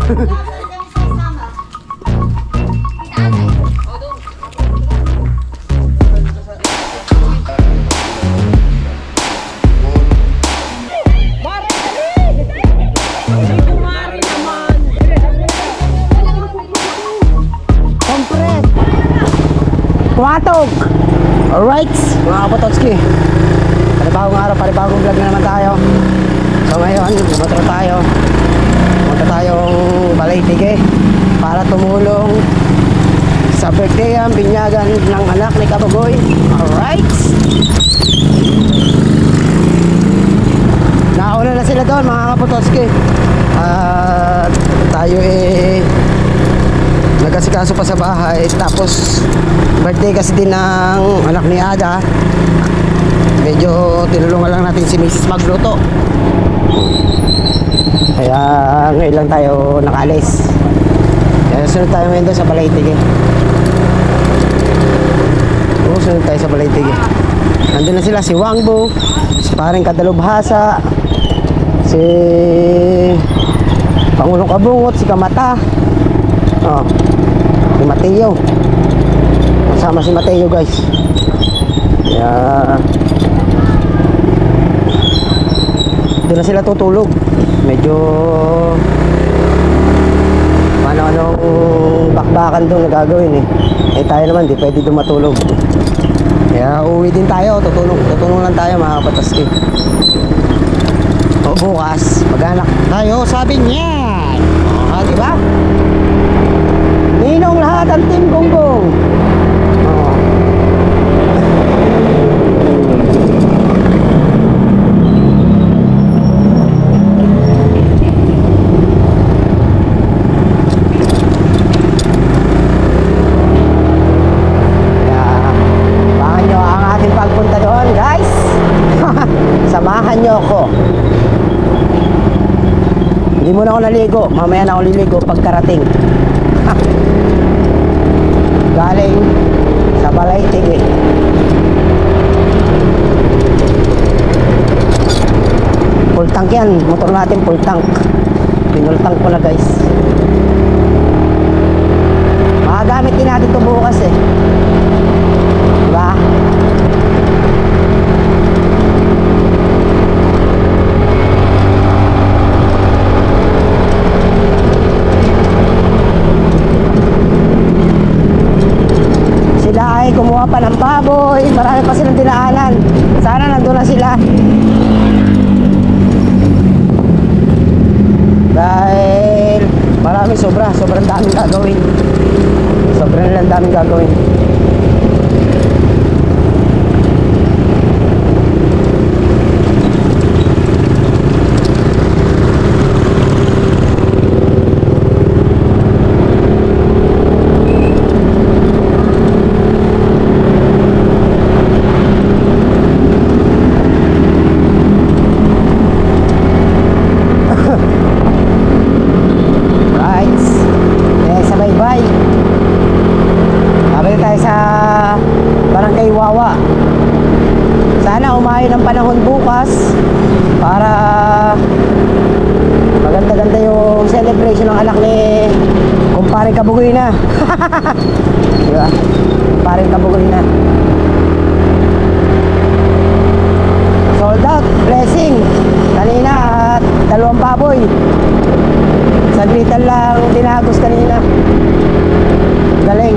Kumatog! Alright, mga kapototski, panibagong araw, panibagong vlog na naman tayo. So ngayon, bumatro tayo. Punta tayong Balay-Tige para tumulong sa birthday ang binyagan ng anak ni Kabagoy. Alright, nauna na sila doon mga kapototski. At tayo nagkasikaso pa sa bahay. Tapos birthday kasi din ng anak ni Ada. Medyo tinulungan lang natin si Mrs. magluto. Kaya ngayon lang tayo nakalis. Kaya sunod tayo ngayon doon sa Balay-Tige. Sunod tayo sa Balay-Tige. Nandun na sila, si Wangbo, si paring Kadalubhasa, si Pangulong Kabungot, si Kamata, si Mateo. Kasama si Mateo, guys. Kaya doon na sila tutulog. Medyo ano-anong bakbakan doon na gagawin eh tayo naman di pwede doon matulog. Kaya uuwi din tayo. Tutulong lang tayo mga kapataski. O bukas mag-anak tayo, sabi niya. Diba? Ninong lahat ang Team Gonggong. Samahan nyo ako. Hindi muna ako naligo. Mamaya na ako liligo pagkarating. Galing sa Balay-Tige. Full tank yan. Motor natin full tank. Pinul-tank ko na, guys. Magagamit din natin ito bukas eh. Diba? Ay kumuha pa ng baboy, marami pa silang dinaanan. Sana nandun na sila. Dahil marami sobrang daming gagawin. Sobrang daming gagawin. Sana umayon ang panahon bukas para maganda-ganda yung celebration ng anak ni Kumpare Kabugoy na. Diba? Kumpare Kabugoy na. Sold out, blessing kanina at 2 baboy. Saglitan lang dinagos kanina. Galing.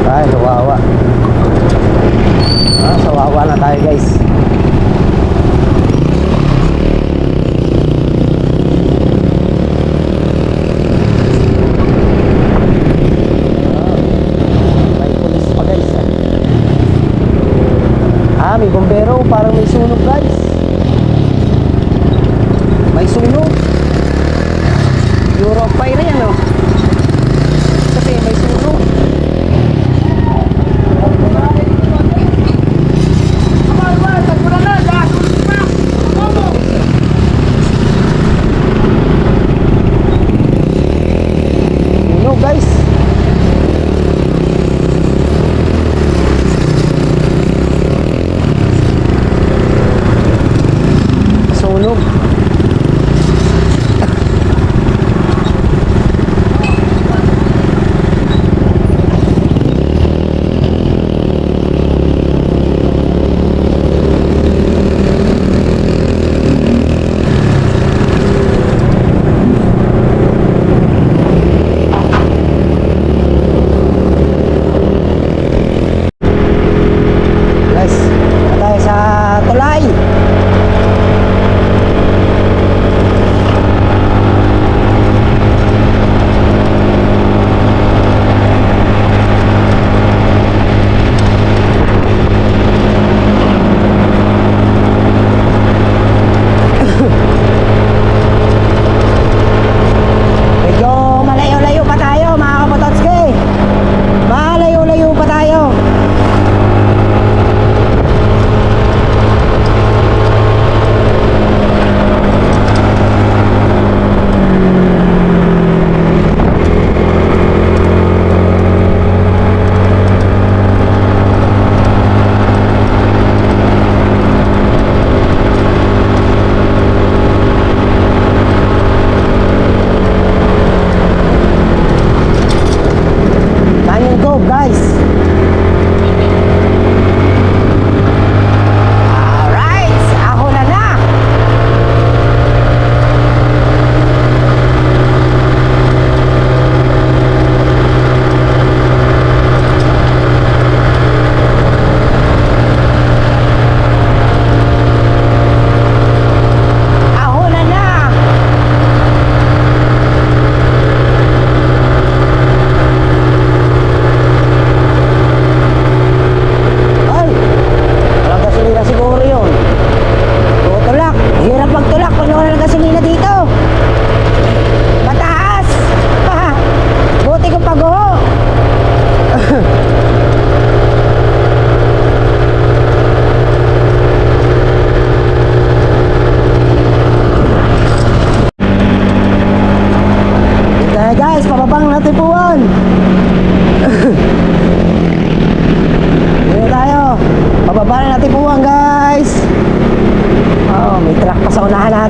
Ay, sawawa. Sawawa na tayo, guys. May pulis pa, guys. May bombero, parang may sunog, guys. May sunog. Europe fire yan, no? Kasi may sunog.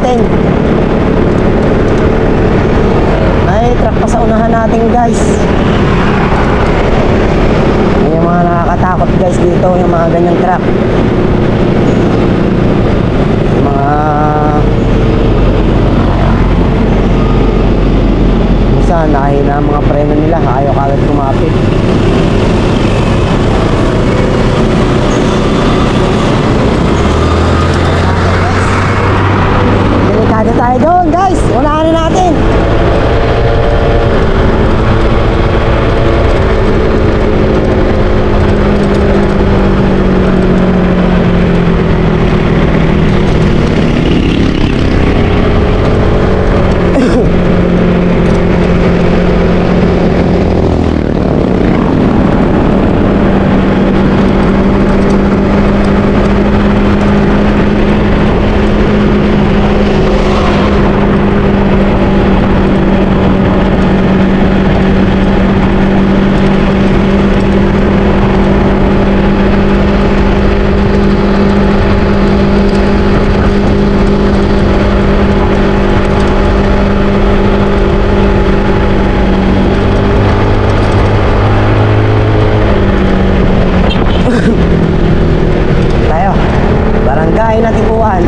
natin. May truck pa sa unahan natin guys. Yan yung mga nakakatakot guys dito, yung mga ganyang truck. Yung mga minsan nakahina ang mga preno nila, ayaw kagad kumapit. Delikado tayo doon guys, unahan na natin. Tayo, barangay na Tibuan.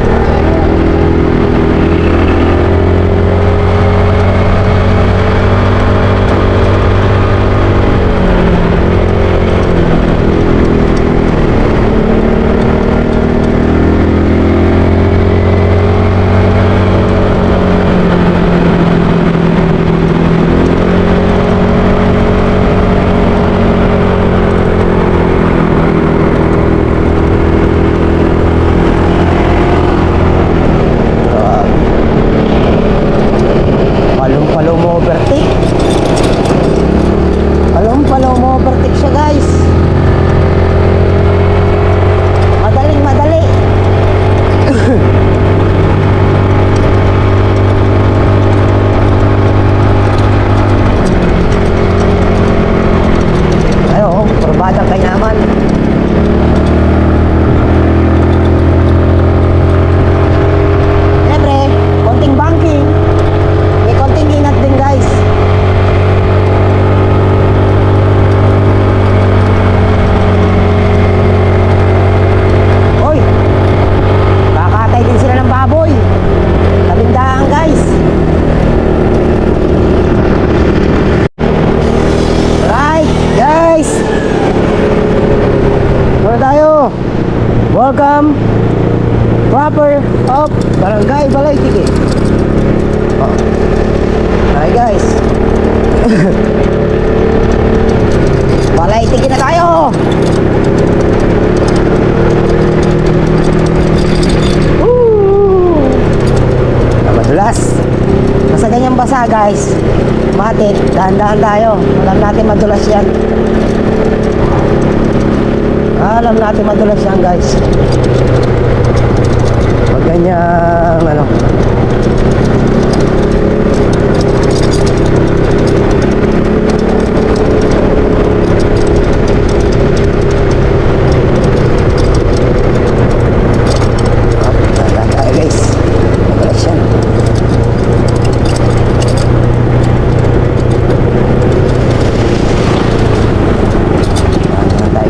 Palong-palong mo overtake. Palong-palong mo overtake siya guys. Madaling madali. Ayo, perbadang kanyaman. Siyempre, konting banking. May konting ingat din guys. Oy, kakatay din sila ng baboy. Tabindaan guys. Right guys, muna tayo. Welcome proper of Barangay Balay-Tigi. Oh. Hi guys. Balay-Tigi na tayo. Woo! Madulas. Basta ganyang basa guys. Matik, dahan-dahan tayo. Alam natin madulas yan. Alam natin madulas yan guys. Pag ganyang ano.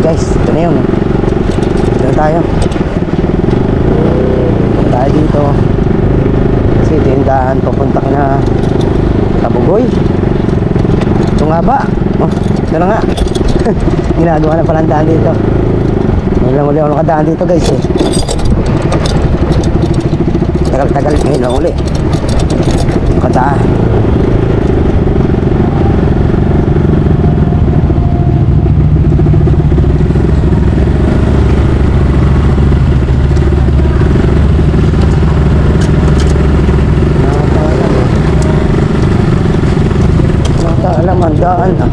Guys, ito na yun. Ito na tayo. Tayo dito. Kasi ito yung daan papunta ka na Tabugoy. Ito nga ba? Oh, ito na nga. Ginagawa na palang daan dito. Ngayon lang uli ako nakadaan dito guys eh. Tagal-tagal. Ngayon lang uli. Nakadaan. Daan na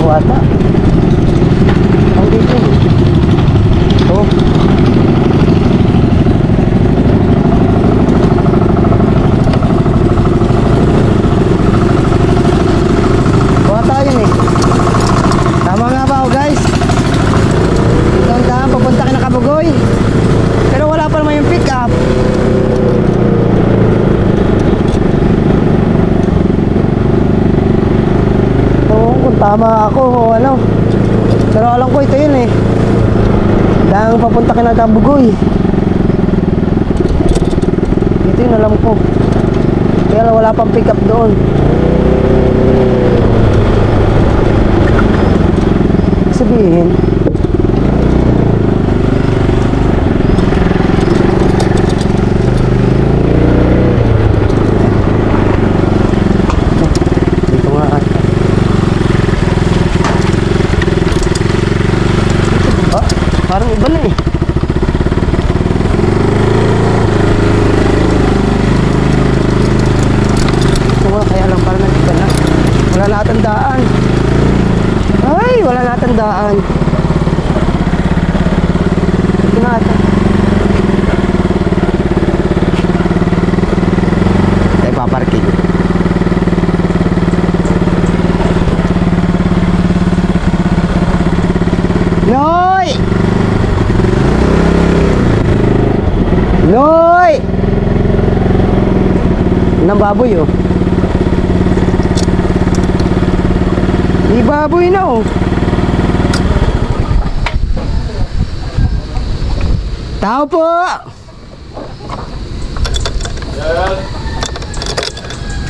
wata ang dito ito wata yun eh. Tama nga ba guys? Itong daan papunta ka na Kabugoy pero wala pa naman yung pick up. tama ako o ano. Pero alam ko ito yun eh. Dahil papunta Kinatabugoy. Ito yun alam ko. Kaya wala pang pick up doon. Sabihin dito nga at parang iba na eh. Ito nga kaya lang parang nagkita na. Wala na atandaan. Ay, wala na tandaan. Ito na ata. Tayo paparking. Noy! Noy! Nang baboy oh. Di baboy na oh. Tao po.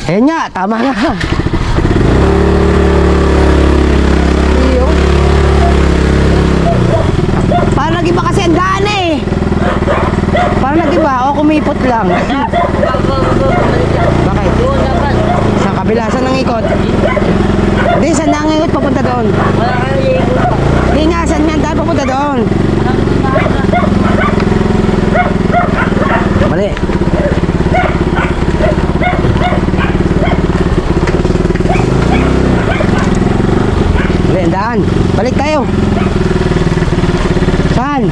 Eh nga, tama nga. Iyo. Parang nag-iba kasi ang daan eh. Parang nag-iba, o kumipot lang. Bakit? Sa kabila, saan nang ikot? Hindi, saan nang ikot papunta doon? Hindi nga, saan nga tayo papunta doon? Mali. Mali, ang daan. Balik tayo. Saan?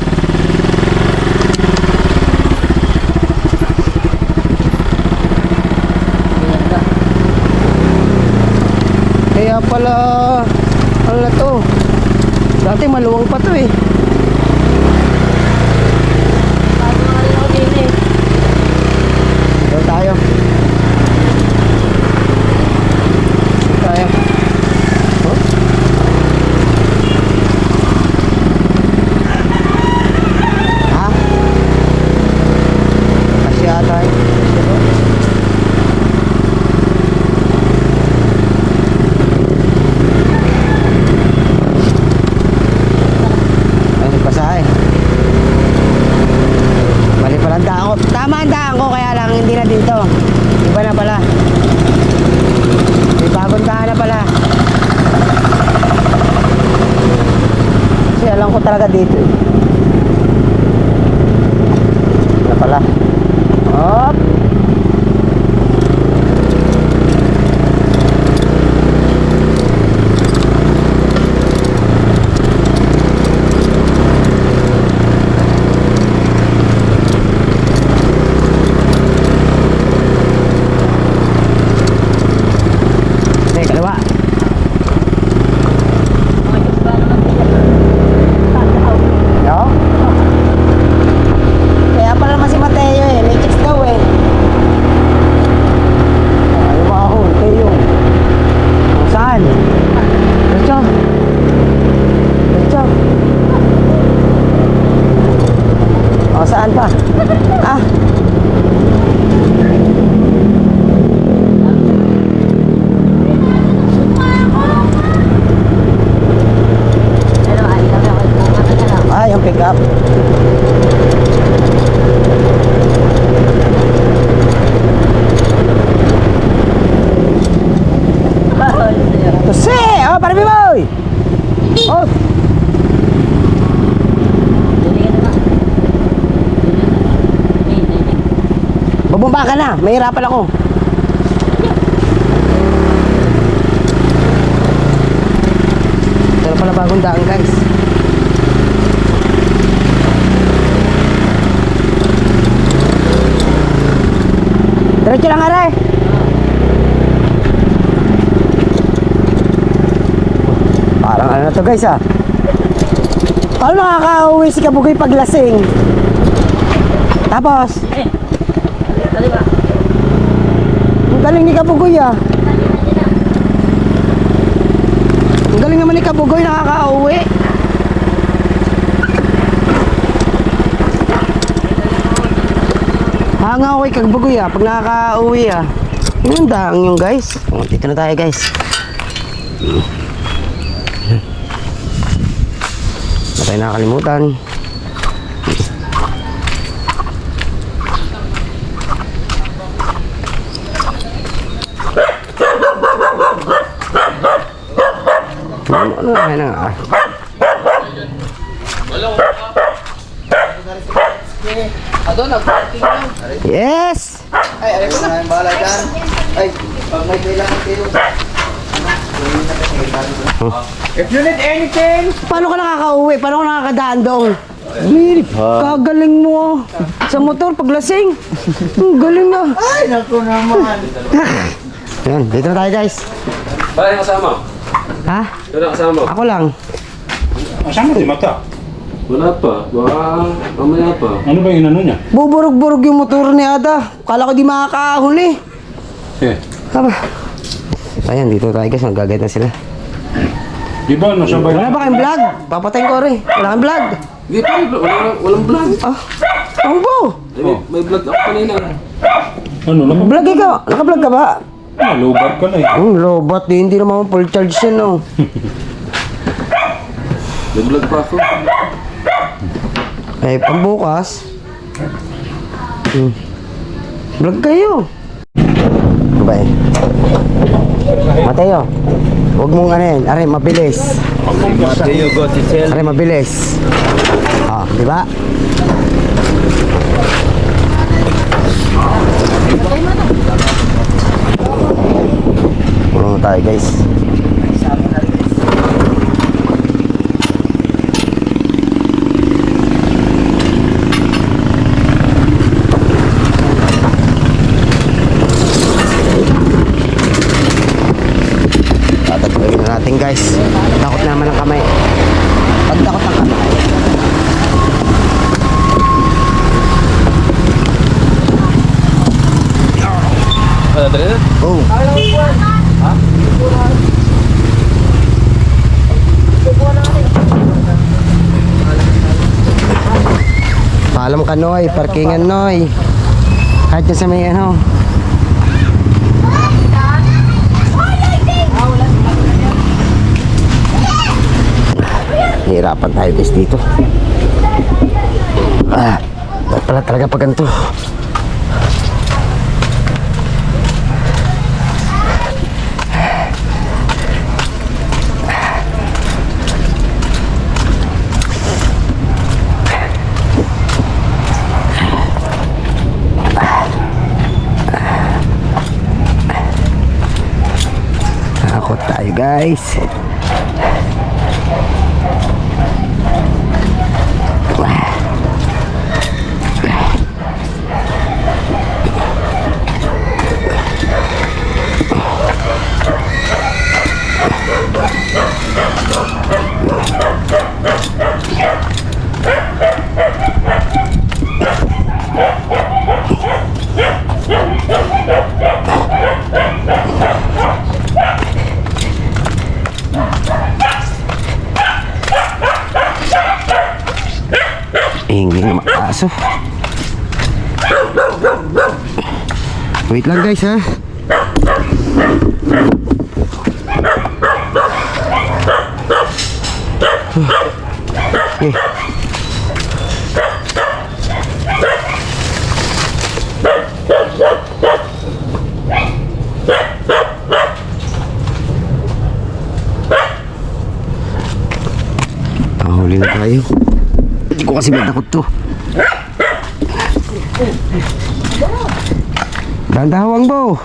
Kaya pala ano na to? Dati maluwang pa to eh. Dito tayo. Dito tayo. Oh? Ha? Kasi ata eh. Mali pala ang daan ko. Tama ang daan ko, kaya lang hindi na dito. Iba na pala. May bagong daan na pala. Kasi alam ko talaga dito eh. Na pala. Hop. Saan pa? Ah. Ah, yung pick up. Tusi! Oh, para boy! Oh! Bumaba ka na, mahirapan ako. Ito na pala bagong daan guys. Diretso lang aray. Parang ano na to guys ah. Paano nakaka-uwi si Kabugoy pag lasing? Tapos ang galing ni Kabugoy ah. Ang galing naman ni Kabugoy, nakaka-uwi. Hanga ako kay Kabugoy pag nakaka-uwi Yung daang yung guys. Dito na tayo guys. Na tayo nakakalimutan. Ano na nga? Yes! Ay, aray ko na yung bahala dyan. Ay, pag may kailangan kayo. If you need anything. Paano ka nakaka-uwi? Paano ka nakakadaan doon? Kagaling mo sa motor paglasing. Ang galing na. Ay, naku naman. Yan, dito na tayo guys. Wala yung kasama? Ha? Wala kasama? Ako lang. Masama di mata. Wala pa. Baka mamaya pa. Ano ba yung inano niya? Buburog-burog yung motor ni Ada. Kala ko di makakahuli. Eh, Tama. Ayan, dito tayo guys. Nagagayad na sila. di ba nasabay? Wala ba kayong vlog? Papatayin ko rin. Wala kang vlog. Hindi pa. Walang vlog. Ang bo. May vlog ako kanina. Ano, Vlog ikaw. Naka-vlog ka ba? lubar ka na eh. Robot. Hindi naman full charge yan oh. May vlog pa ako. Eh, pambukas. Vlog kayo. Bye. Mateo. Huwag mong ano yan. Aray, mabilis. Mateo go to tell. Aray, mabilis. Di ba? Pulong tayo guys. Tatagawin na natin guys. Takot naman ang kamay. Pag takot ang kamay. Wala dali na? Oh. Paalam ka Noy, parkingan Noy. Kahit dyan sa may ano. Hirapan tayo guys dito. Pala talaga pag ganito. Takot tayo guys. Hindi na makaso. Wait lang guys ha. Okay. Pahuli na tayo. Hindi ko kasi magdakot to. Dandahawang bo.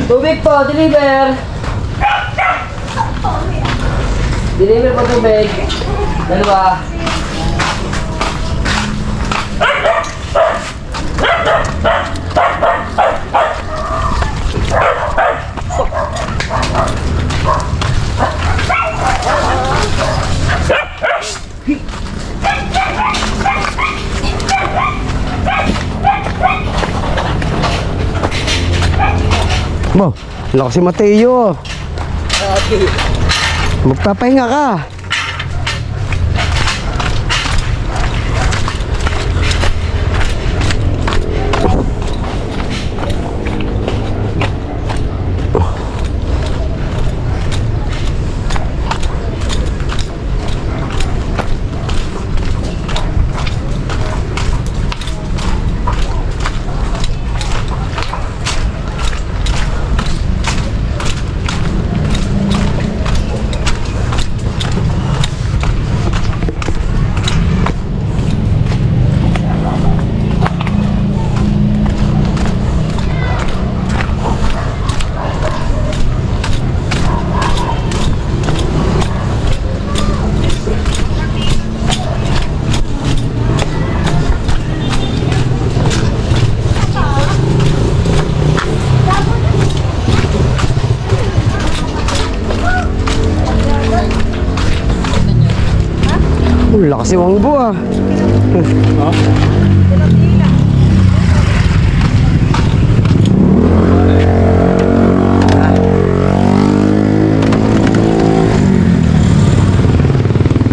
Tubig po, deliver. Deliver pa tubig. Dalawa. Bo, lakas si Mateo. Magpapahinga ka. Lakas si Wangbo ah.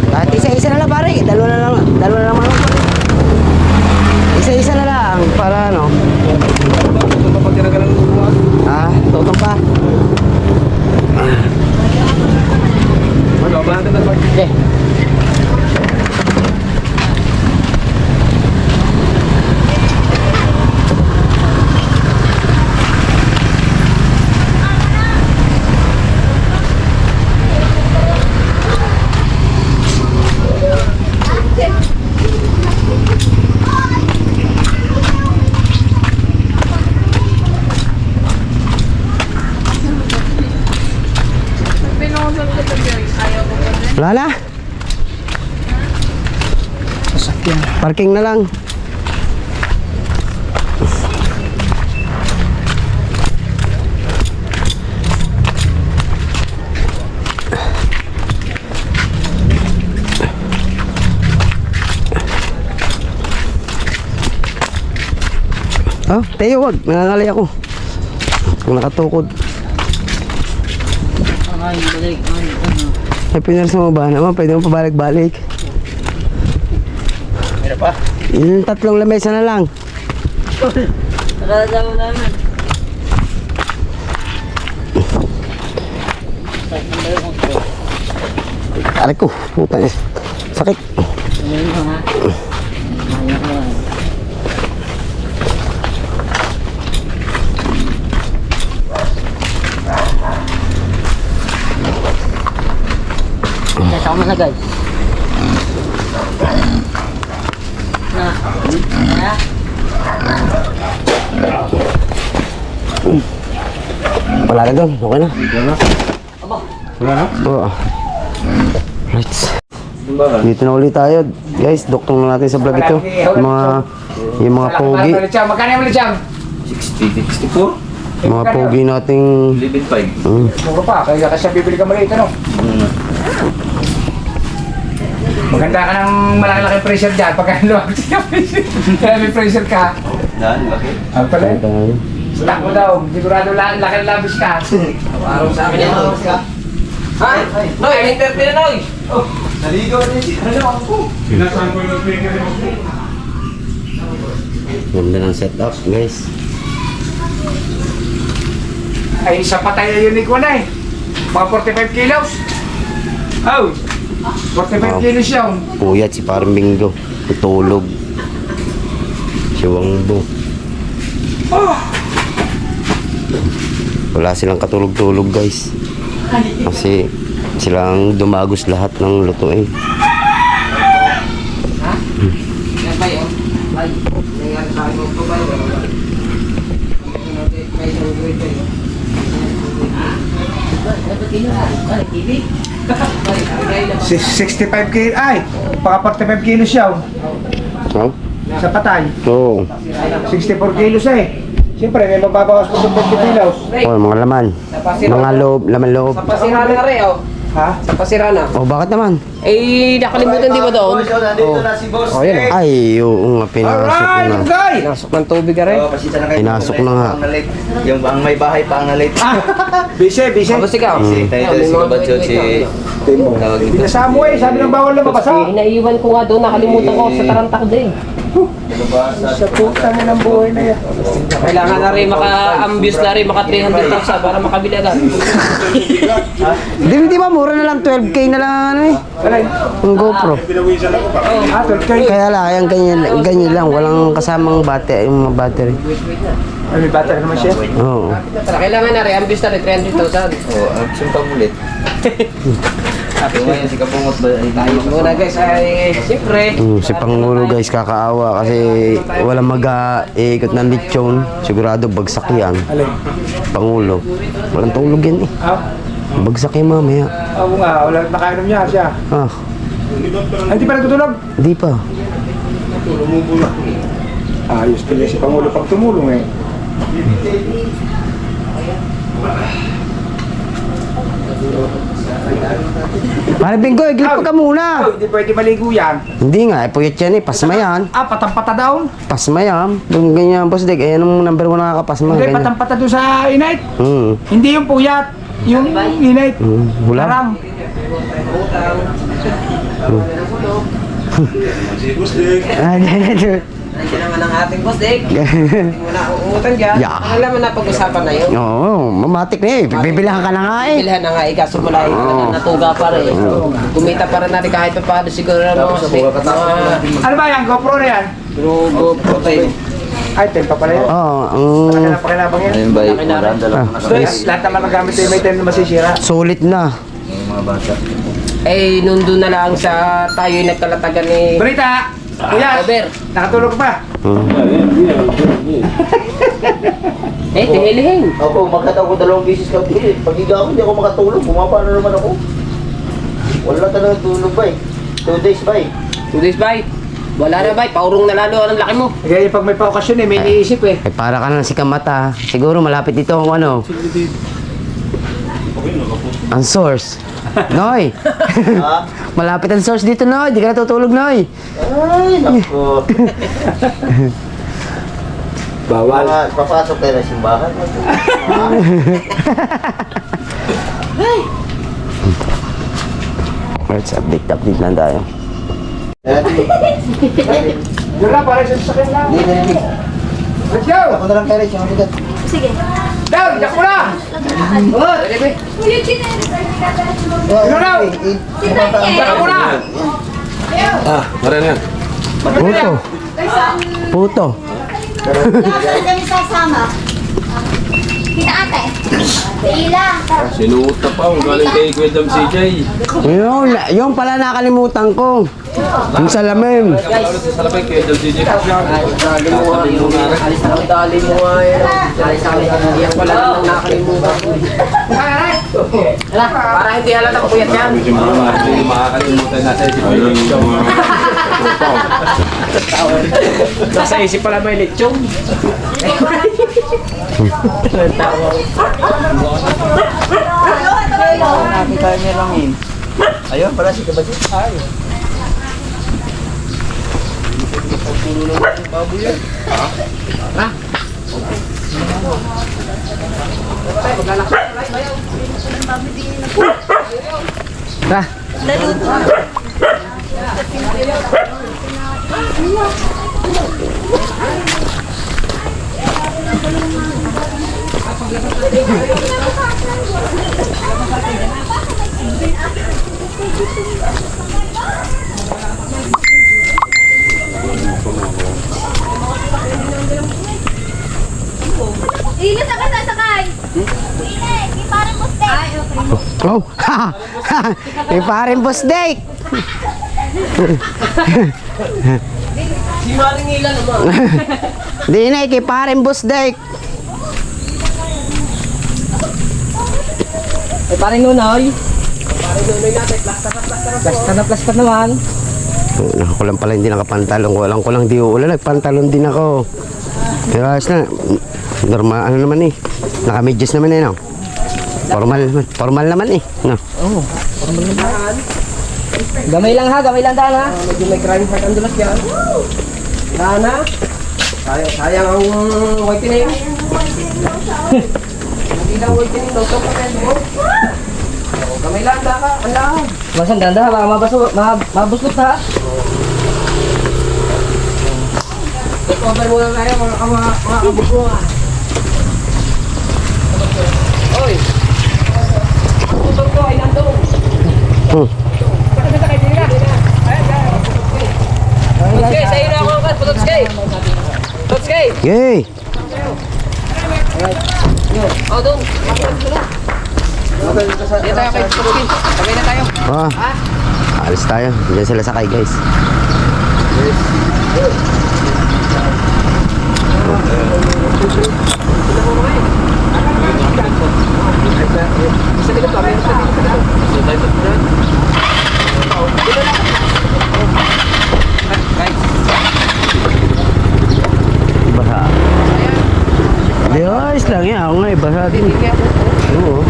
Kahit isa-isa na lang pare, dalawa na lang pare. Isa-isa na lang para ano. Ito pa pag ginagalan ng buwan. Ah, tutong pa. Magabahan ka na pag... Okay. Wala na. Sasakyan. Parking na lang. Oh, Teo, wag. Nangangalay ako. Kung nakatukod. Ay, balik. Ay, pinarsa mo ba naman? Pwede mo pabalik-balik. Meron pa? Yung tatlong lamesa na lang. Nakalaga mo naman. Aray ko, puta niya. Sakit. Ano mo ha? Maya ko. Kasama na guys. Na. Wala na doon. Okay na. Wala na? Oo. Right. Dito na ulit tayo. Guys, doktong na natin sa vlog ito. Yung mga pogi. Magkano yung Cham? 60, 64? Mga pogi nating... 11.5. Muro pa, kaya kasi bibili ka maliit, ano? Maganda ka ng malaki-laki pressure dyan. Pagka luwag siya pressure. Kaya may pressure ka. Yan, laki. Ano pala? Stock mo daw. Sigurado laki ng labis ka. Araw sa akin yan. Ay! Noy, may interview na Noy! Oh, naligo na siya. Ano ako? Sinasaan ko yung speaker mo. Ganda ng setup, guys. Ay, isa pa tayo unique one eh. Mga 45 kilos. Oh! 45 kilos yun. Puyat si parang Bingo. Tutulog. Si Wangbo. Wala silang katulog-tulog, guys. Kasi silang dumagos lahat ng lutuin. Yan ba yun? Ay, nangyari sa akin mo ito ba yun? May sulit ba yun? Ito, kino na. Ay, TV? 65 kilo, ay, paka 45 kilos siya. Oh? Sa patay. Oo. 64 kilos eh. Siyempre, may mababawas po sa 50 kilos. Oh, mga laman. Mga loob, laman loob. Sa pasira na rin, oh. Ha? Sa pasira na. Oh, bakit naman? Eh, nakalimutan di ba doon? Boss, nandito na si Boss. Oh, yun. Ay, oo nga, pinasok Alright, na. okay! Nasok ng tubig ka rin. Oh, pasensya na kayo. Pinasok na nga. Ang na-late. Yung ang may bahay pa ang na-late. Busy, busy. Tapos ikaw. Si tayo si Kabatsot, si... Tawag nito. Pinasama mo eh, sabi ng bawal na mabasa. Eh, naiwan ko nga doon, nakalimutan ko sa taranta ko din. Sa puta mo ng buhay na yan. Kailangan na rin maka-ambience na rin, maka 300,000 para makabili agad. Di ba, mura na lang, 12K na lang ano eh. Alay. Ang GoPro. Pinawisan ako pa. Ah, 12K. Kaya lang, yung ganyan lang, walang kasamang battery, yung mga battery. Ay, may battery naman siya. Oo. Kailangan na rin, ambience na rin, 300,000. Oh, sumpang ulit. Ito ngayon si Kapungot ba? Tayo muna guys, ay siyempre. Si Pangulo guys, kakaawa kasi walang mag-iikot ng lechon. Sigurado bagsak yan. Alay. Pangulo. Walang tulog yan eh. Ah, Bagsak yan mamaya. oo nga, wala nakainom niya siya. Ah, Ay, di pa nagtutulog? di pa. Ayos pala si Pangulo pag tumulong eh. Pare Bingo, iglip ka muna. Oh, hindi pwede maligo yan. Hindi nga, puyat yan eh. Pasma yan. Ah, patampata daw. Pasma yan. Yung ganyan, boss Dick. Ayan ang number 1 na nakakapasma. Hindi, Ganyan. patampata doon sa init. Hindi yung puyat. Yung init. Wala. Haram. Si Gusdik. Nandiyan naman ang ating boss, Dick. Hindi mo na uutan dyan. Yeah. Alam mo na pag-usapan na yun. Oo, mamatik na eh. Bibilihan ka na nga eh. Bilhan na nga, ikaso mula natuga pa rin. Kumita pa rin natin kahit pa paano siguro mo. Ano ba yan? GoPro na yan? GoPro tayo. Ay, 10 pa pala yan. Oo, Laki na pakinabang yan. Ayun ba yung maranda lang na So, lahat naman nagamit yung may 10 na masisira. sulit na. yung mga bata. Eh, nundun na lang sa tayo yung nagkalatagan ni Brita! Kuya! Over. Nakatulog pa? Eh, tihilihin. Opo, magkataw ko 2 beses gabi. Pag higa ako, hindi ako makatulog. Bumaba na naman ako. Wala talaga tulog ba eh. 2 days ba eh. 2 days bye. Wala na bye, paurong na lalo ang laki mo. Kaya pag may pa-okasyon eh, may iniisip eh. Eh, para ka na si Kamata. Siguro malapit dito ang ano. Ang source. Noy! Ha? Malapit ang source dito, Noy. Di ka natutulog, Noy. Ay, naku. Bawal. Papasok tayo na simbahan. Let's update lang tayo. Yun lang, para sa sasakyan lang. Let's go! Ako na lang kaya rin, siyang bigat. Sige. Down! Yak mo na! Kuya Chinel. Ano raw? Saka mo na! Ah, maran yan. Puto. Puto. Saan kami sasama? Kita ate. Ila. Sinuot na pa, ang galing kay Kuya Dam CJ. Yung pala nakalimutan ko. Yung salamin. Ulit sa salapay Kuya Dam CJ. Alis na ang dali mo nga yun. Iyan pala nang nakalimutan ko. Ala, para hindi halata puyat yan. Medyo hindi makakalimutan nasa isip ko yung Nasa isip pala may lechong. Nakita niya lang yun. Ayun, pala si Kabatsot. Ah, Ila, saan ka sasakay? Ila, di parang gusto. Ay, okay. oh. May parin boss Dick. Si Maring Ila naman. Di na, kay parin boss Dick. Eh, paring Nunoy. Plasta naman. Nakakulang pala, hindi nakapantalon. Kulang di uulan. Nagpantalon din ako. Pero ayos na. Normal, ano naman eh. Naka-medyas naman eh, no? Formal naman eh. No? Oo. Gamay lang daan ha. Medyo may crime fight ang dulas yan. Daan ha. Sayang ang whitening. Hindi lang whitening daw. Gamay lang daan ka. Ang lang. Mas ang ganda ha. Baka mabuslot ha. Cover muna tayo mga kabuklo ha. Oy. Putok ko ay nandun. Potskay, sa'yo na ako angkat, Potskay! Potskay! Yay! O, doon. Dito tayo kay Potskay. Sabay na tayo. Alis tayo. Diyan sila sakay, guys. Sa likod ba? Meron sa likod. Basa. Hindi, ayos lang yan. Ako nga eh, basa din. Oo.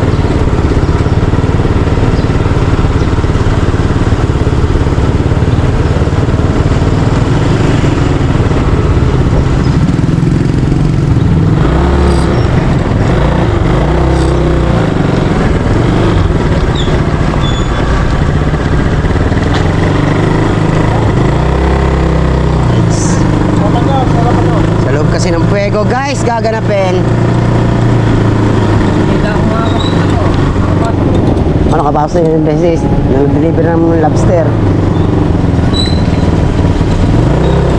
Sa loob kasi ng Puego, guys, gaganapin. Ano ka pa sa yung beses? Nag-deliver ng lobster.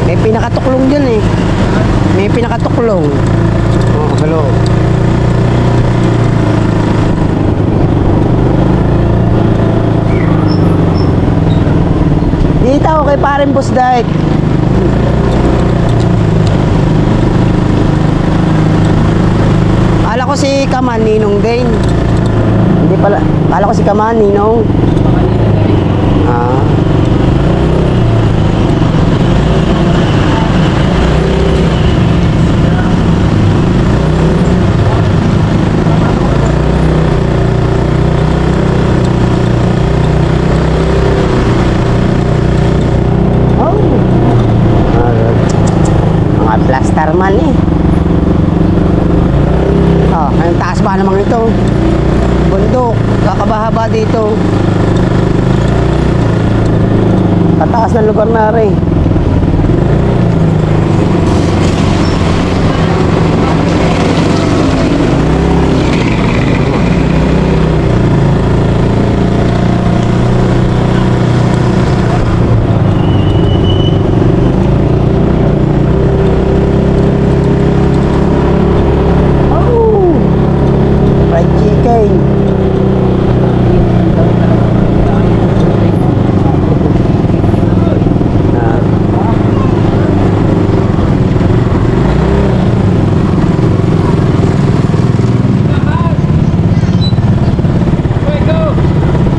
May pinakatuklong dyan eh. May pinakatuklong. Oo, sa loob. Dito ako kay Paring Boss Dike. Akala ko si Kaman, Ninong din. Hindi pala. Akala ko si Kaman, Ninong. Mga plaster man eh. Ang taas ba naman ito? Bundok, kakabahaba dito. Kataas ng lugar na rin. Fried chicken.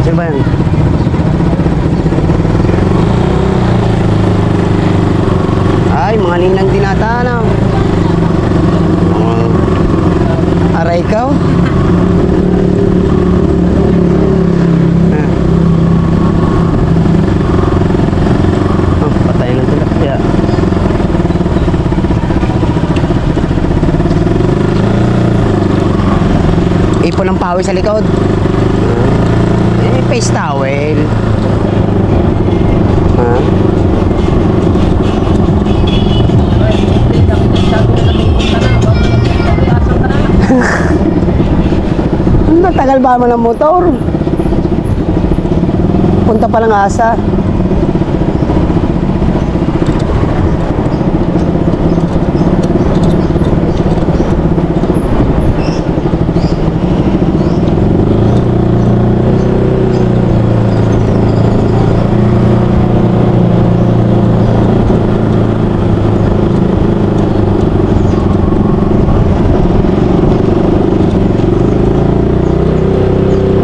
Sino ba yan? Ay, mga ninang dinata na. Aray ikaw? Patay ng tilapia. Ipon ng pawis sa likod. Face towel. Ang tagal ba mo ng motor? Punta pa ng asa.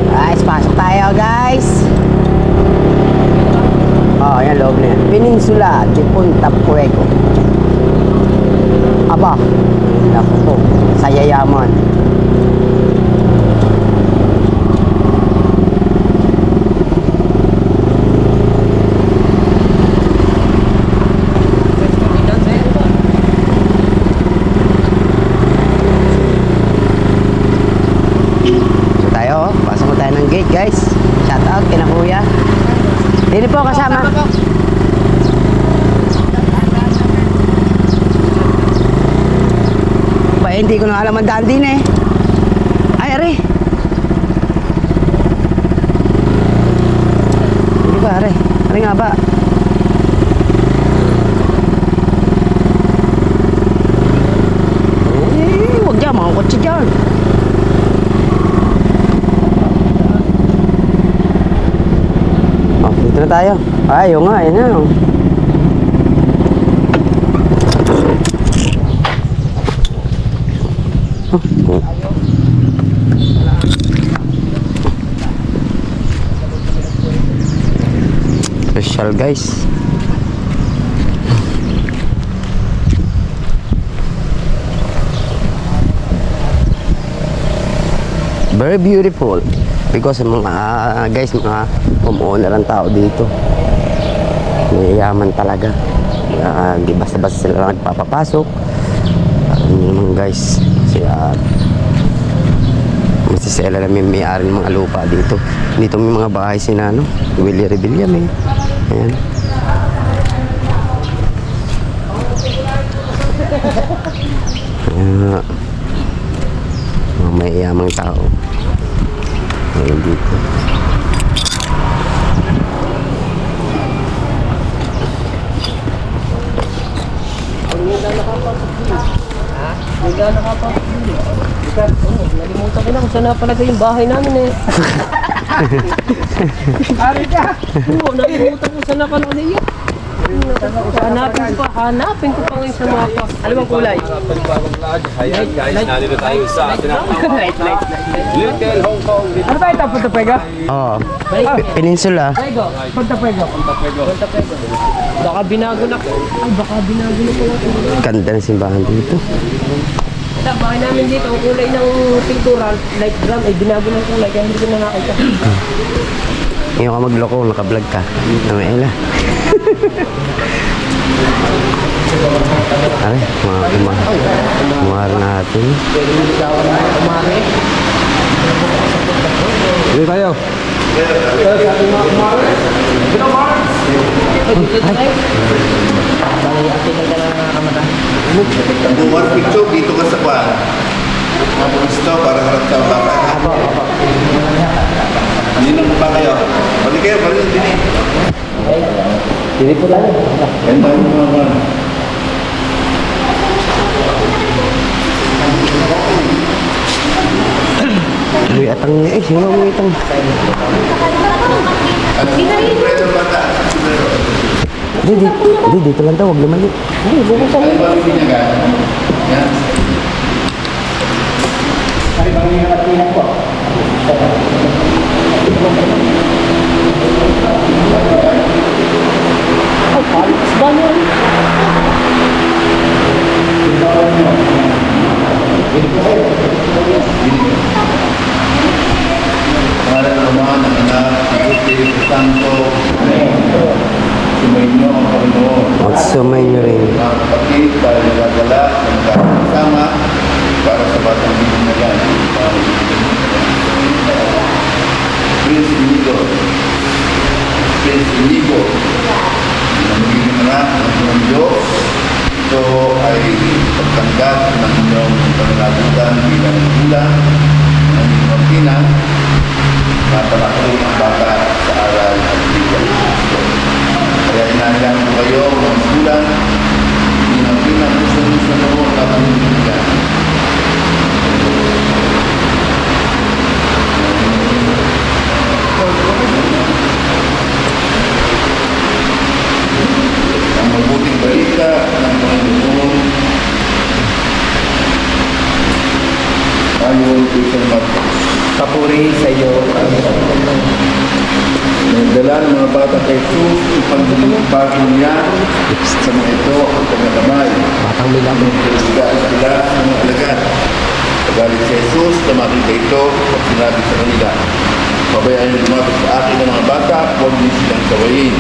Guys, pasok tayo guys. Isla de Punta Fuego. Aba, naku po, sa yayaman. So tayo, pasok mo tayo ng gate guys. Shout out kina kuya. Dili po kasama. Ba, hindi ko na alam ang daan din eh. Ay, are. Hindi ba, are? Ano nga ba? Uy, huwag dyan, mga kotse dyan. Oh, dito na tayo. Ay, yung nga, yun na. Special guys. Very beautiful because mga guys, mga homeowner ang tao dito. Mayayaman talaga. Di basta-basta sila lang nagpapapasok. Yun naman guys. Masisela lang may-ari ng mga lupa dito. Dito may mga bahay sina Willie Rebellion eh. Ayan. Mga mayayamang tao. Ayan dito. Nalimutan ko na kung saan napalagay yung bahay namin eh. Ari ka! Oo, nalimutan ko saan napalagay yun. Hanapin ko pa ngayon sa mapa. Ano bang kulay? Ayan guys, nandito tayo sa tinatawag na Little Hong Kong. Ano tayo ito, Punta Fuego? Oo. Peninsula. Punta Fuego. Baka binago na ko. Ay, baka binago na ko. Ganda ng simbahan dito. Sa bahay namin dito, ang kulay ng pintura, light brown, ay binago ng kulay, kaya hindi ko na nakita. Ngayon ka magloko, naka-vlog ka. Namela. Ay, mga kumahal natin. Dito tayo. Buwan picture dito ka sa kwan. Tapos ito, para harap sa baka. Hindi na ba kayo? Balik kayo, balik din eh. Hindi po tayo. Yan tayo mga Uy, atang niya eh. Sino mo itang? At yung bata. Hindi, dito lang daw. Huwag naman dito. Ay, ba binyagan? Yan. Ay, bang yung katinan ko? Ay, palis ba yun? Pangalan ng Ama, ng Anak, ng Espiritu Santo. Sumayin niyo ang Panginoon. Magsumay nyo rin. Mga kapatid, tayo nagagala sa magkakasama para sa batang bibig na yan. Prince Inigo. Prince Inigo. Ang magiging anak ng Diyos. Ito ay pagtanggap ng inyong pananagutan bilang gulang ng inyong ina. Natalakot ang bata sa aral at bigyan ng Kristo. Kaya inaayahan ko kayo, mga gulang, inyong ina, gusto na mo ang kapaninigan. Ang mabuting balita ng Panginoon ayon kay San Marcos. Papuri sa iyo. Nagdala ng mga bata kay Jesus, ipagbago niya sa mga ito ang kanyang kamay. Batang may lamang. Pinagdaan sila ng mga alagad. Pagalit si Jesus na makita ito at sinabi sa kanila, pabayaan niyo lumapit sa akin ng mga bata, huwag niyo silang sawayin,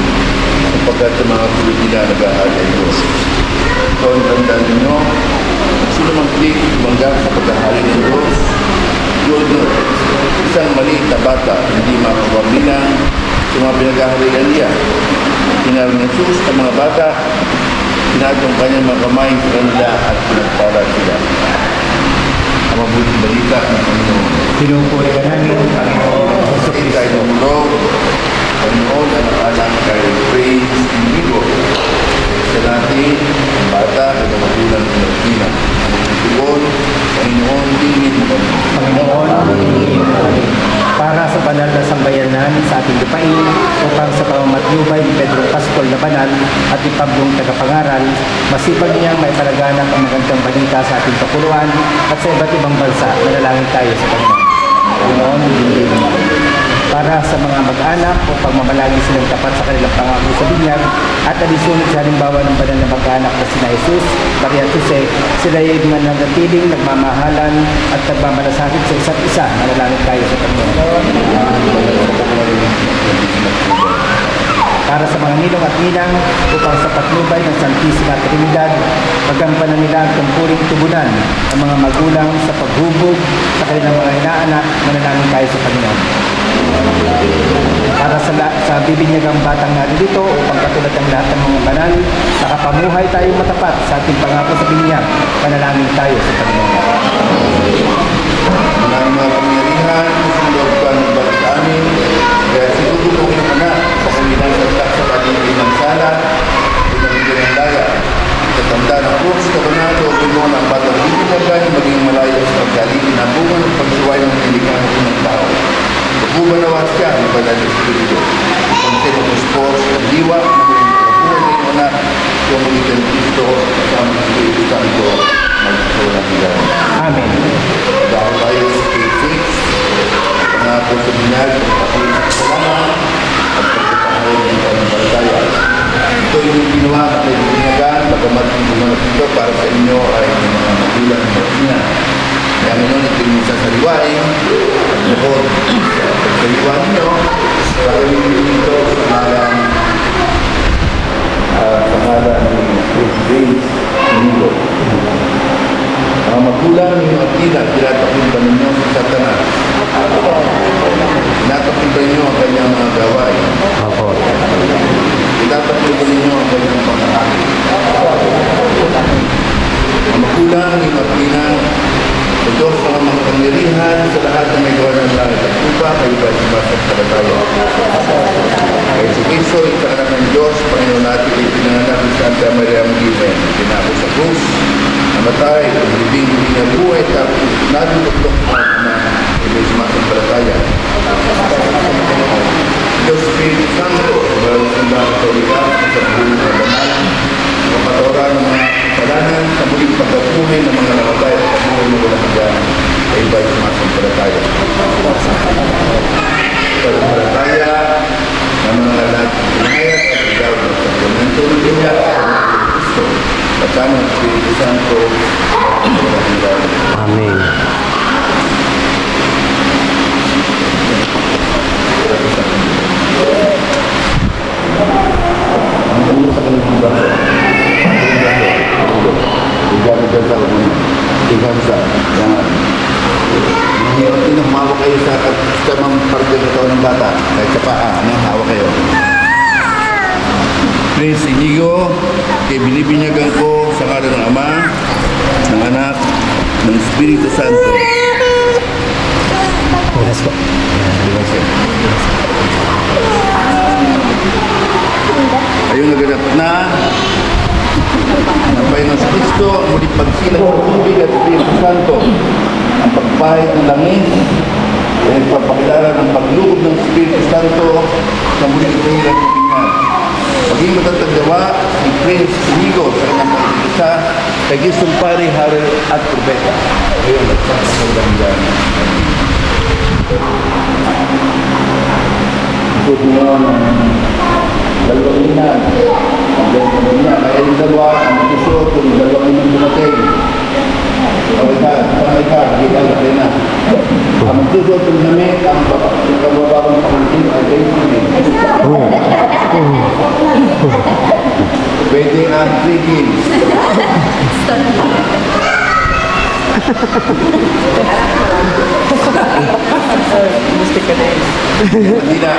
sapagkat sa mga tulad nila nag-ahal ay Diyos. So, ang tandaan ninyo, sino mang klik tumanggap sa pag-ahali ng Diyos, yun nun, isang maliit na bata, hindi makapabilang sa mga pinag-ahalian niya. Tinawag ng Jesus ang mga bata, tinatong kanyang mga kamay sa kanila at pinagpala sila. Ang mabuting balita ng Panginoon. Pinupuri ka namin, Panginoon. Sa tayo ng mundo, Panginoon, ang anak kay Praise Indigo. Sa natin, ang bata, at ang magulang ng Pilipinas. Ang tugon, Panginoon, tingin mo kami. Panginoon, hingin mo kami para sa banal na sambayanan sa ating lupain upang sa pamamatnubay ni Pedro Pascual na banal at ni Pablong tagapangaral, masipag niyang may palaganap ang magandang balita sa ating kapuluan at sa iba't ibang bansa. Manalangin tayo sa Panginoon. Panginoon, hingin mo para sa mga mag-anak upang mamalagi silang tapat sa kanilang pangako sa binyag at alisunod sa halimbawa ng banal na mag-anak na sina Jesus, Maria at Jose, sila ay mananatiling nagmamahalan at nagmamalasakit sa isa't isa. Manalangin tayo sa Panginoon. Para sa mga ninong at ninang upang sa patnubay ng Santisima Trinidad, magampanan nila ang tungkuling tubunan ng mga magulang sa paghubog sa kanilang mga inaanak. Manalangin tayo sa Panginoon. Para sa bibinyagang batang narito upang katulad ng lahat ng mga banal, nakapamuhay tayong matapat sa ating pangako sa binyag. Panalangin tayo sa Panginoon. Ang mga pangyarihan, susunod ka ng balik sa amin, kaya sinutulungin mo na sa kanilang sagdak sa paligid ng sala, pinamigyan ng daya. Sa tanda ng Cruz, Kabanato, Panginoon ang batang bibinyagan, maging malaya sa pagkaligin na bunga ng pagsuway ng tilikan ng tao. Pagubanawas ka ng banal ng Espiritu. Pagkasin ng Espos, ng diwa, ng mga ng anak, yung mga Kristo, sa mga Espiritu Santo, magkasawalang nila. Amen. Dahil tayo sa K6, pangako sa binag, pagkakulit sa salamat, at pagkakahal ng pananampalataya. Ito yung ginawa at ay binagan, bagamat yung gumanap ito para sa inyo ay mga magulang ng Pagkina. Kaya ngayon ito yung sasariwain, at lukod sa pagsariwain nyo, gagawin nyo dito sa pangalan ni Praise Indigo. Mga magulang ng mga tila, tinatakin ba ninyo sa Satanas? Tinatakin ba ninyo ang kanyang mga gawain? Opo. Tinatakin ba ninyo ang kanyang pangahari? Mga magulang ng mga tila, sa Diyos ang mga pangyarihan sa lahat ng may gawa ng langit at lupa, kayo ba sumasang palataya? Kaya si Kristo, isa anak ng Diyos, Panginoon natin, ipinanganak ni Santa Maria Magdalena, tinako sa krus, namatay, naglibing, hindi na buhay, tapos nadutok ang ama, ibig sumasang palataya. Diyos Espiritu Santo, maraming sundang katolika, sa buhay ng banal, kapatoran ng mga kasalanan, sa muling pagkapunin ng mga namatay at kabuhay ng walang hanggan, ay ba'y sumasang palataya. Palataya ng mga lahat ng pinayat at ikaw ng sakramento ng binyag ng Kristo, kasama ng Espiritu Santo, at walang hanggan. Amen. Ang ulo sa kanilang braso, gamit sa ulo, ikansa, yan. Mahirap din ang hawak kayo sa tamang parte ng katawan ng bata, kahit sa paa, anong hawak kayo? Praise Inigo, kay binibinyagan ko sa ngalan ng Ama, ng Anak, ng Espiritu Santo. Oras po. Ayun naganap na ng Panginoon sa Kristo, ang muling pagsilang ng tubig at Espiritu Santo, ang pagpahit ng langis, ay nagpapakilala ng paglubog ng Espiritu Santo sa muling ituhilan ng pingan. Maging matatagdawa si Prince Inigo sa kanyang pagkikisa kay Gisong Pari, Harel at Probeta. Ayun, nagpapakilala yan. ikot mo ng dalawang linan. Ang dalawang linan. Kaya yung dalawa, ang magsusot kung dalawang linan dumating. Okay ka, kita natin na. Ang magsusot ng damit, ang kabababang pakuntin ay dating. Pwede ang 3 games. Hindi na.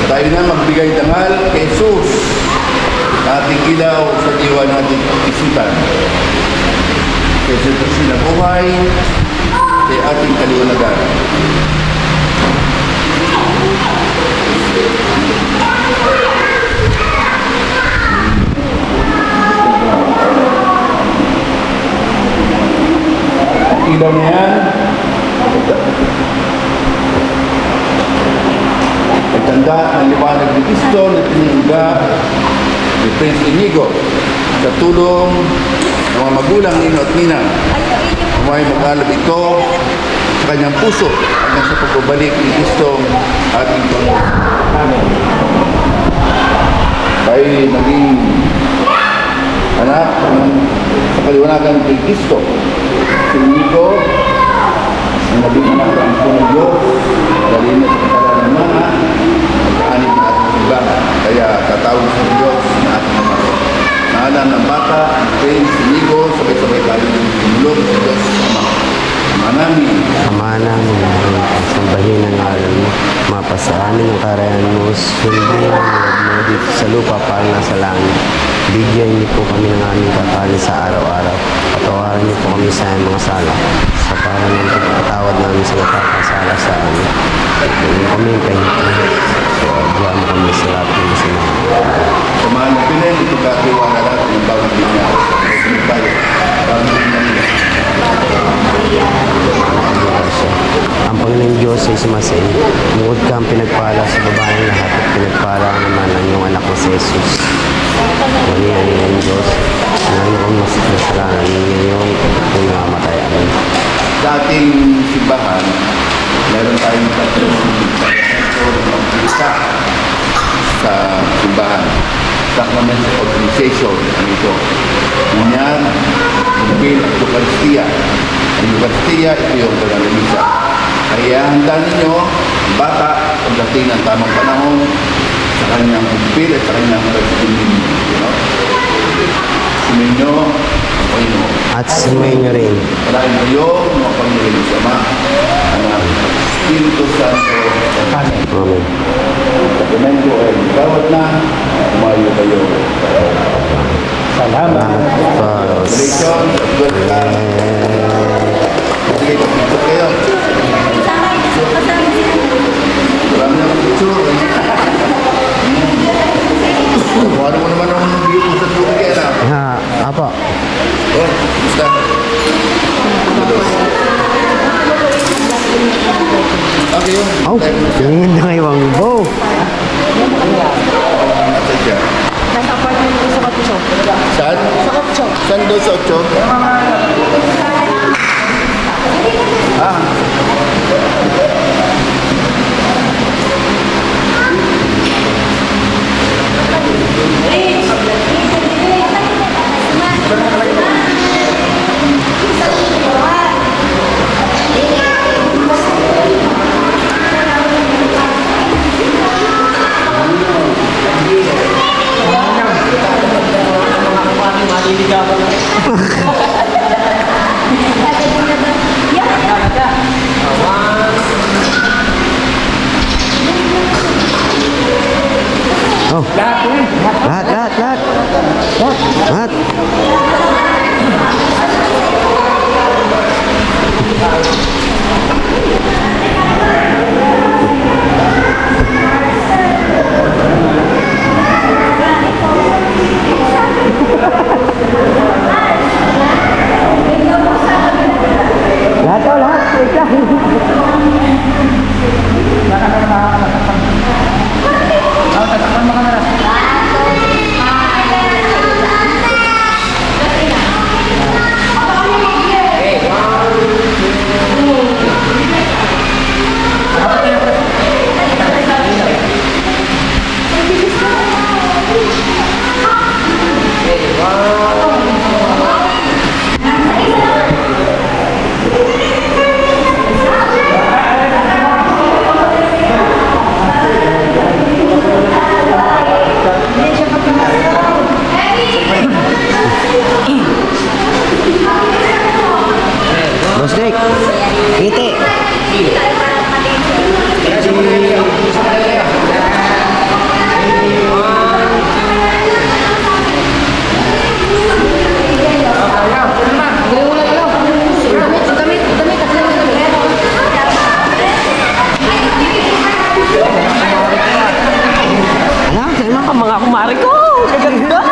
Tayo na magbigay dangal kay Jesus. Ating ilaw sa diwa nating isipan. Kay Jesus na buhay, kay ating kaliwanagan. Ang ilaw na yan, ay tanda ng liwanag ni Cristo na tiningga ni Prince Inigo sa tulong ng mga magulang nino at ninang. Umay mag-alab ito sa kanyang puso hanggang sa pagbabalik ni Cristo ating Panginoon. Tayo naging anak sa kaliwanagan ni Cristo. Si Inigo ang naging anak ng Panginoon Diyos, dali na sa katalan ng mga anib na ating simbahan. Kaya tatawag sa Diyos na ating mga naalam ng bata, ang Prince Inigo, sabay-sabay tayo ng tumulong sa Diyos Ama. Ama namin, Ama namin, sambahin ang ngalan mo, mapasa amin ang karayan mo, sundin ang loob mo dito sa lupa para nasa langit. Bigyan niyo po kami ng aming kakanin sa araw-araw. Patawaran niyo po kami sa aming mga sala, sa parang ng pagpatawad namin sa nakakasala sa amin. Kung kami kayo, so agwa mo kami sa lahat ng masama. samahan ng Pinin, ito katiwala natin ng bawat linya. Ito tayo, parang linya. Ang Panginoon Diyos ay sumasin. Bukod kang pinagpala sa babaeng lahat at pinagpala ka naman ang iyong anak na si Jesus. Wali ang Diyos. Ngayon kong masalanan ngayong kung namatay ako. Sa ating simbahan, meron tayong isa sa simbahan. Sacrament of Organization. Ano ito? Ganyan, Bill at Eucharistia. Ang Eucharistia, ito yung Misa. Kaya handa ninyo, ang bata, pagdating ng tamang panahon, sa kanyang Bill at sa kanyang Eucharistia. Suminyo, ang Panginoon. At sumayin niyo rin. Parahin kayo, mga Panginoon sa Ama, Anak, Espiritu Santo. Amen. Amen. Domingo ay bawat na, umayo kayo. Salamat. Congratulations, welcome. Sige, picture kayo. Marami na picture. Ano mo naman ang view mo sa tubig yan, ah? Ha, apa? Oh, gusta. Okay, yun. Oh, tingin na kayo ang bow. Nasa siya. Nasa apartment ko sa Kapso. Saan? Sa Kapso. Saan doon sa 8? Ah. Oh, lahat. Lahat. Lahat. Wait lang. Drake. Ngiti. Ano? Sa'yo mga mga kumari ko. Gaganda.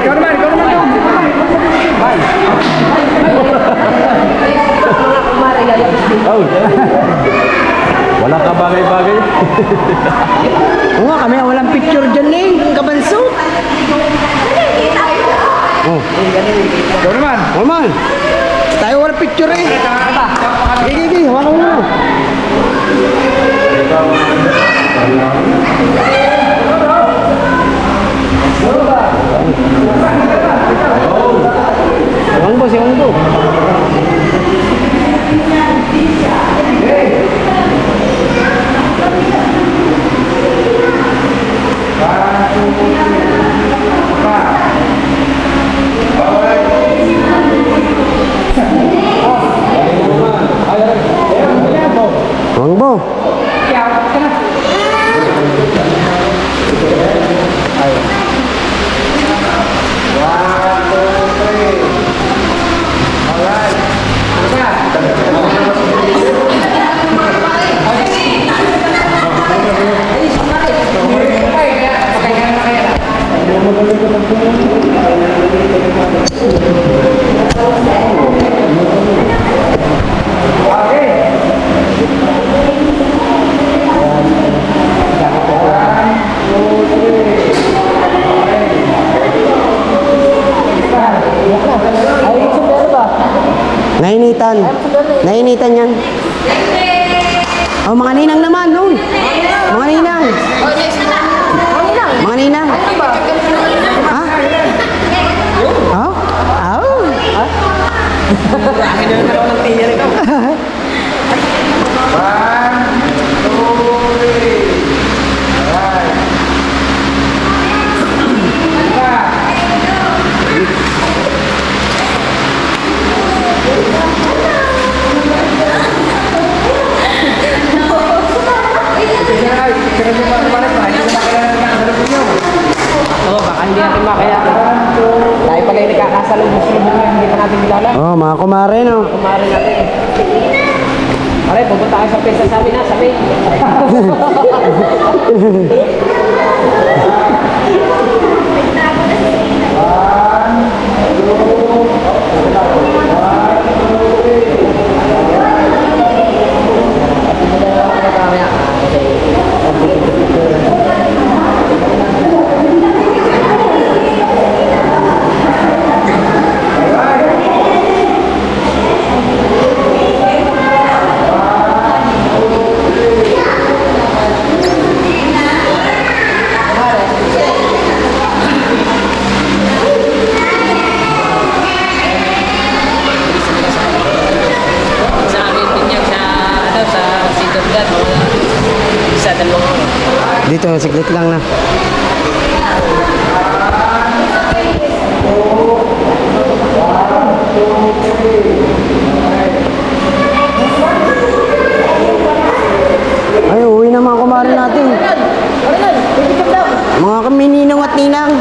Ikaw naman yung. Wala ka bagay-bagay. Oo nga, kami walang picture dyan eh. Ang kabanso. Oh. Ikaw naman. Oo man. Tayo walang picture eh. Gigi, hawakan mo. Siwang bo, siwang bo. Siwang bo. Nainitan. Nainitan yan. Oh, mga ninang naman, no? Mga ninang. Mga ninang. Ha? Oh? Oh? Oo, baka hindi natin makayanin. Tayo pala yung nagkakasalubong-sulubong na hindi pa natin kilala. Oh, mga kumare, no? Kumari natin eh. Pare, pupunta kayo sa pesa sabi na, sabi. Sa amin din yan sa, ano, sa Sidorgan, mga isa, dalawang Dito, siglit lang na. Ay, uwi na mga kumare natin. Mga kami ninong at ninang.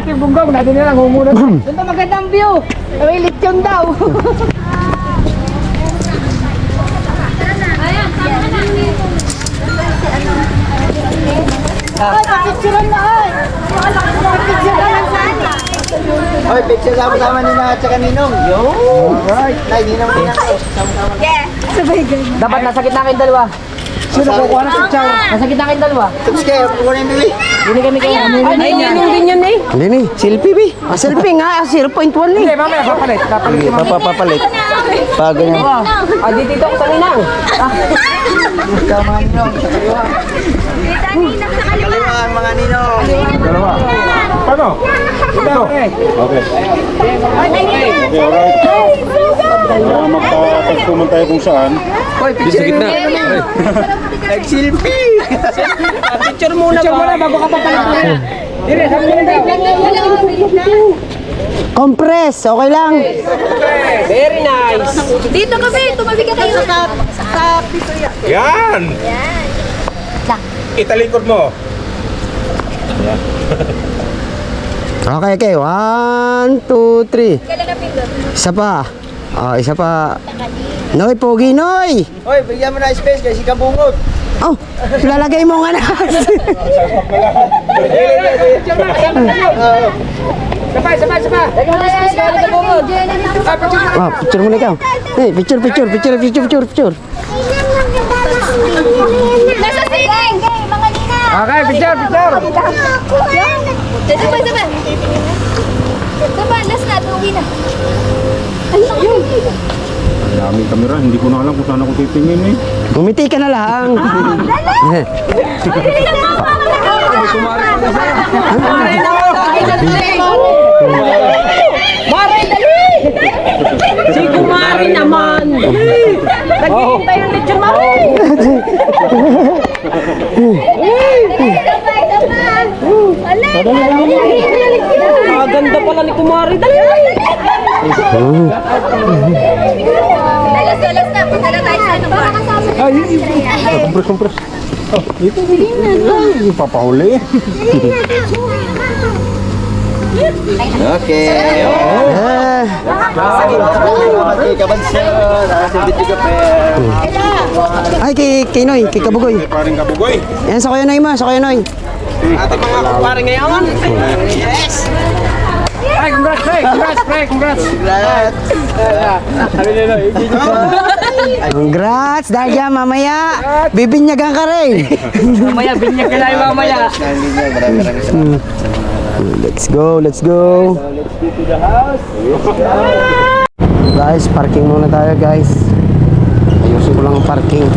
Ating bunggong, natin nilang humunod. Ito magandang view. May lechon daw. Ayan, tama na. Ay, papicturean na ay. Papicturean lang sana. Hoy, picture sama-sama ni na at saka ninong. Yo! Alright. Nay, ninong. Yeah. Sabay ganyan. Dapat nasa gitna kayong dalawa. Sino kukuha na sa chow? Nasa gitna kayong dalawa. Subscribe, kukuha na yung bili. Hindi kami kayo. Ay, ninong din yan eh. Hindi ni, selfie bi. Ah, selfie nga, 0.1 ni. Hindi, mamaya papalit. Papalit yung mamaya. Papapalit. Pa ganyan. Ah, dito ako sa ninang. Ikaw mga ninong, sa kaliwa. Dito ninang sa kaliwa. Kaliwa ang mga ninong. Dalawa. Paano? Ito. Okay. Ay, ninang. Para magpapagpuman tayo kung saan. Di sa gitna. Nag-selfie! Picture muna bago ka papalapin. Dire, sabi mo na. Compress, okay lang. Very nice. Dito kami, tumabi ka kayo. Sa piso yan. Yan! Yan. Italikod mo. Okay, okay. 1, 2, 3. Kailan na pindot? Isa pa. Isa pa. Noy, pogi, Noy! Hoy, bigyan mo na space kasi kabungot. Oh, lalagay mo nga na. Sabay. Picture muna ikaw. Hey, picture. Nasa siling! Mga nina! Okay, picture. Sabay. Sabay, last na, tuwi na. Ayun! Ang daming kamera, hindi ko na alam kung saan ako titingin eh. Gumiti ka na lang. Mari, dali! Si Kumari naman! Naghihintay yung lechon, Mari! Ganda pala ni Kumari, dali! Dalas na, punta na tayo sa ano ba? Kompres. Oh, ito. Ay, papahuli eh. Okay. Ah, ay, kay Noy, kay Kabugoy. Paring kabugoy. Yan, sa Kuya Noy mo, sa Kuya Noy. Ating mga kumpare ngayon. Yes! Ay, congrats, pre! Congrats! Congrats, dahil dyan, mamaya, bibinyagan ka rin. Mamaya, binyag ka lang mamaya. Let's go. Guys, parking muna tayo, guys. Ayusin ko lang ang parking.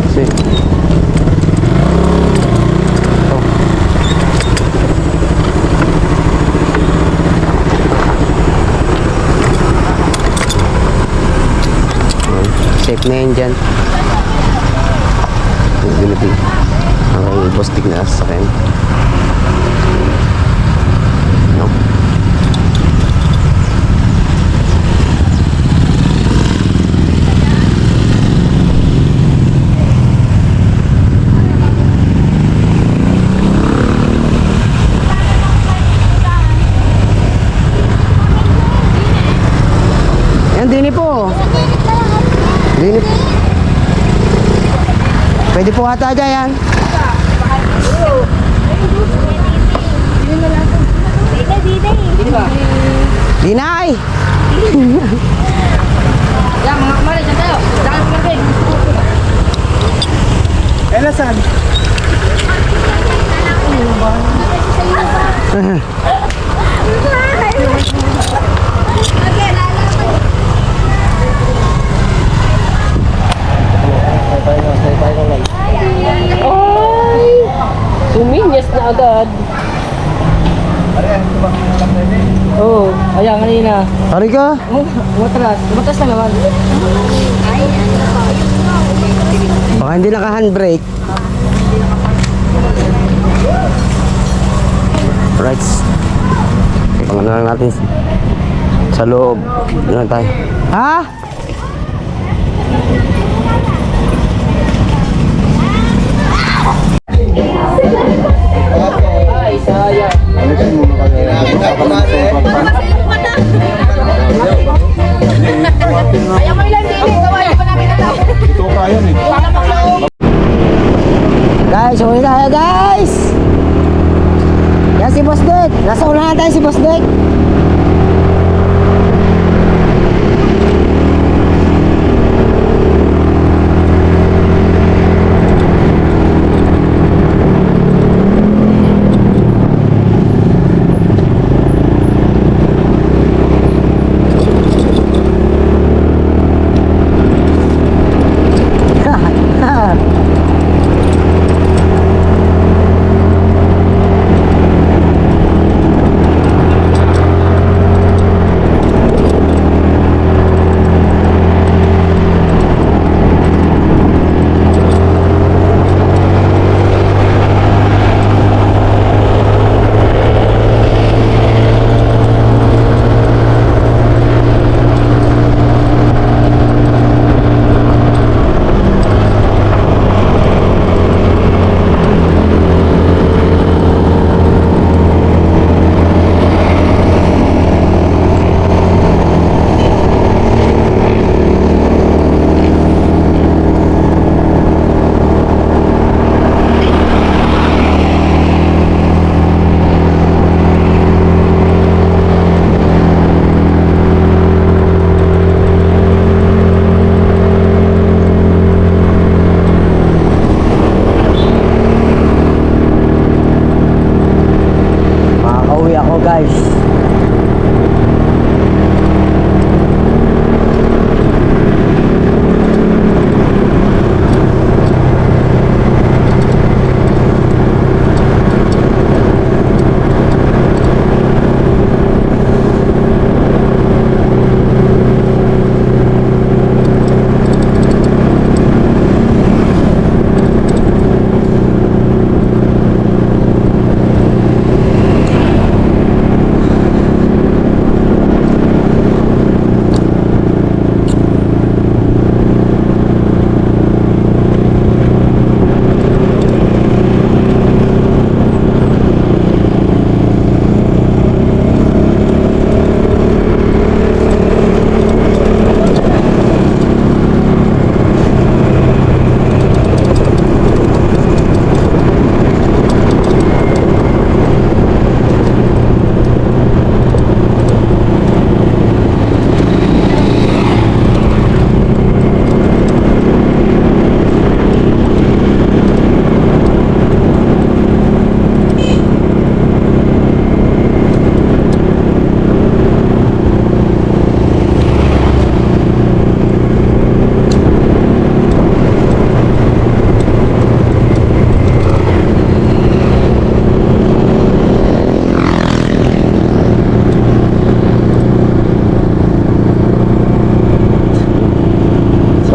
Kasi safe na yan dyan. Okay, postig na sa akin. No? Yan, dini po. Dini po. Pwede po ata dyan yan. Dinay! Yan, mga kumari, dyan tayo. Daan po natin. Elasan? Suminyas na agad. Oo, ayan kanina. Hari ka? Umatras na naman. Baka hindi naka-handbrake. Right. Pangan na lang natin sa loob. Doon tayo. Ha? Ay, sayang. Ayaw mo ilang dili, gawain pa namin ang tao. Ito kaya eh. Guys, huli tayo guys! Yan si Boss Dick. Nasa unahan tayo si Boss Dick.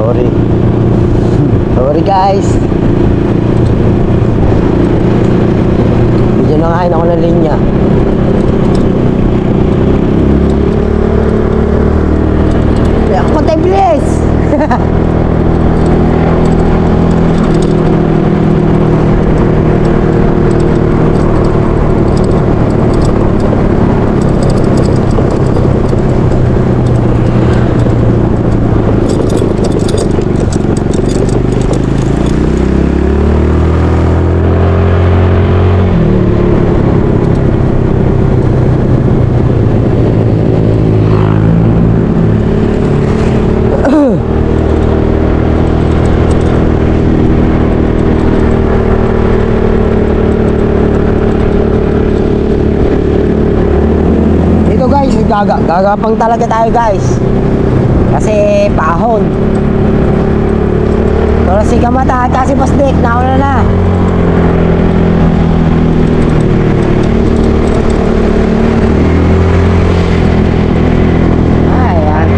Sorry. Sorry guys. Medyo nangain ako ng linya. Konti bilis. Gagapang talaga tayo guys. Kasi pahon. Pero si Kamata at kasi Pasdik, nauna na. Ayan.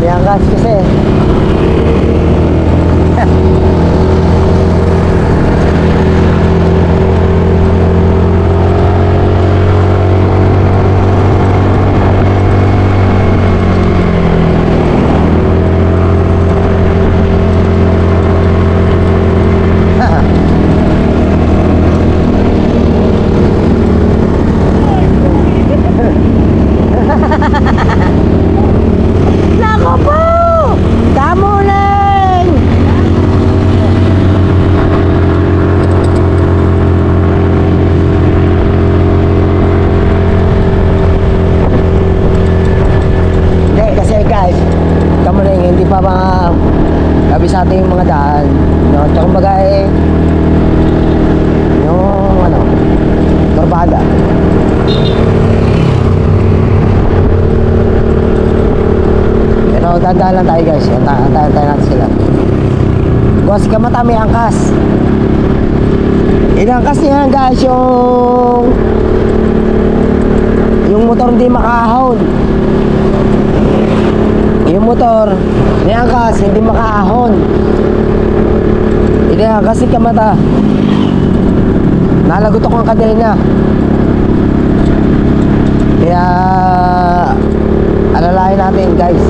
May angkas kasi. Nako po! Kamuling! Hindi, kasi guys, kamuling, hindi pa kabisado yung mga daan. No? Tsaka kumbaga yung torbada. Pero dadaan lang tayo guys. Antayin natin sila. Kasi Kamata may angkas. Inangkas niya guys yung motor hindi makaahon. Yung motor may angkas hindi makaahon. Inangkas si Kamata. Nalagot ako ang kadali niya. Kaya alalahin natin guys.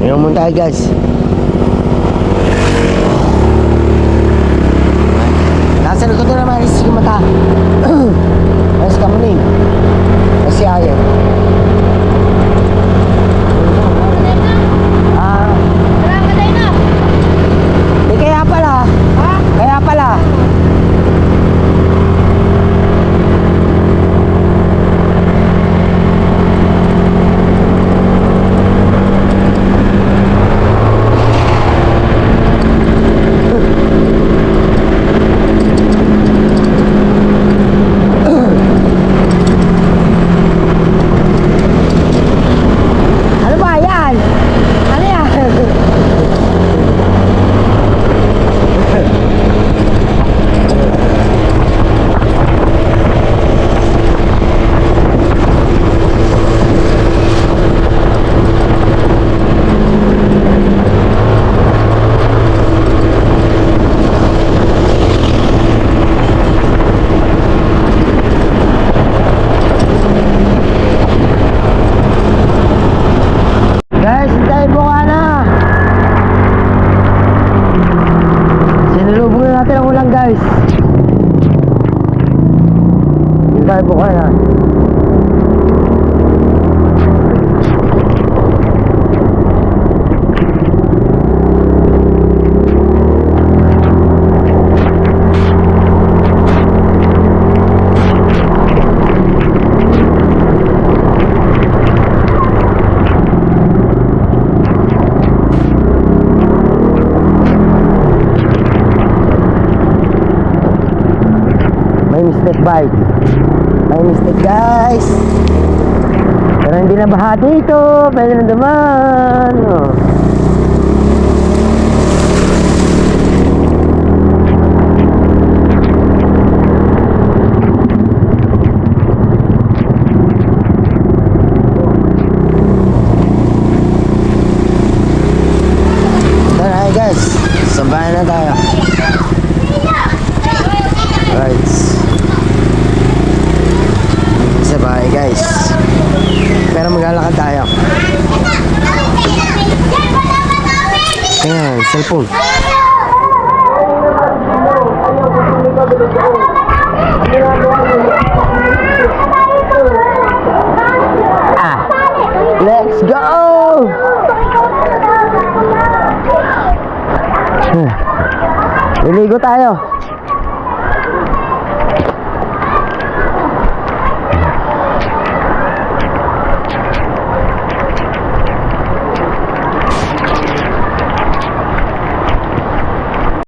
Ngayon muna tayo guys. Nasa likod na naman si Kamata. Ayos ka mo ni. Kasi ayaw. Di kaya pala. Ha? Kaya pala. tayo Bukayan. May mistake bike. May mistake guys. Pero hindi na baha dito. Pwede na dumaan. Oh. Tara guys. Sambahan na tayo. Right. Sa bahay guys. Pero maglalakad tayo. Ayan, cellphone. Let's go! Liligo tayo.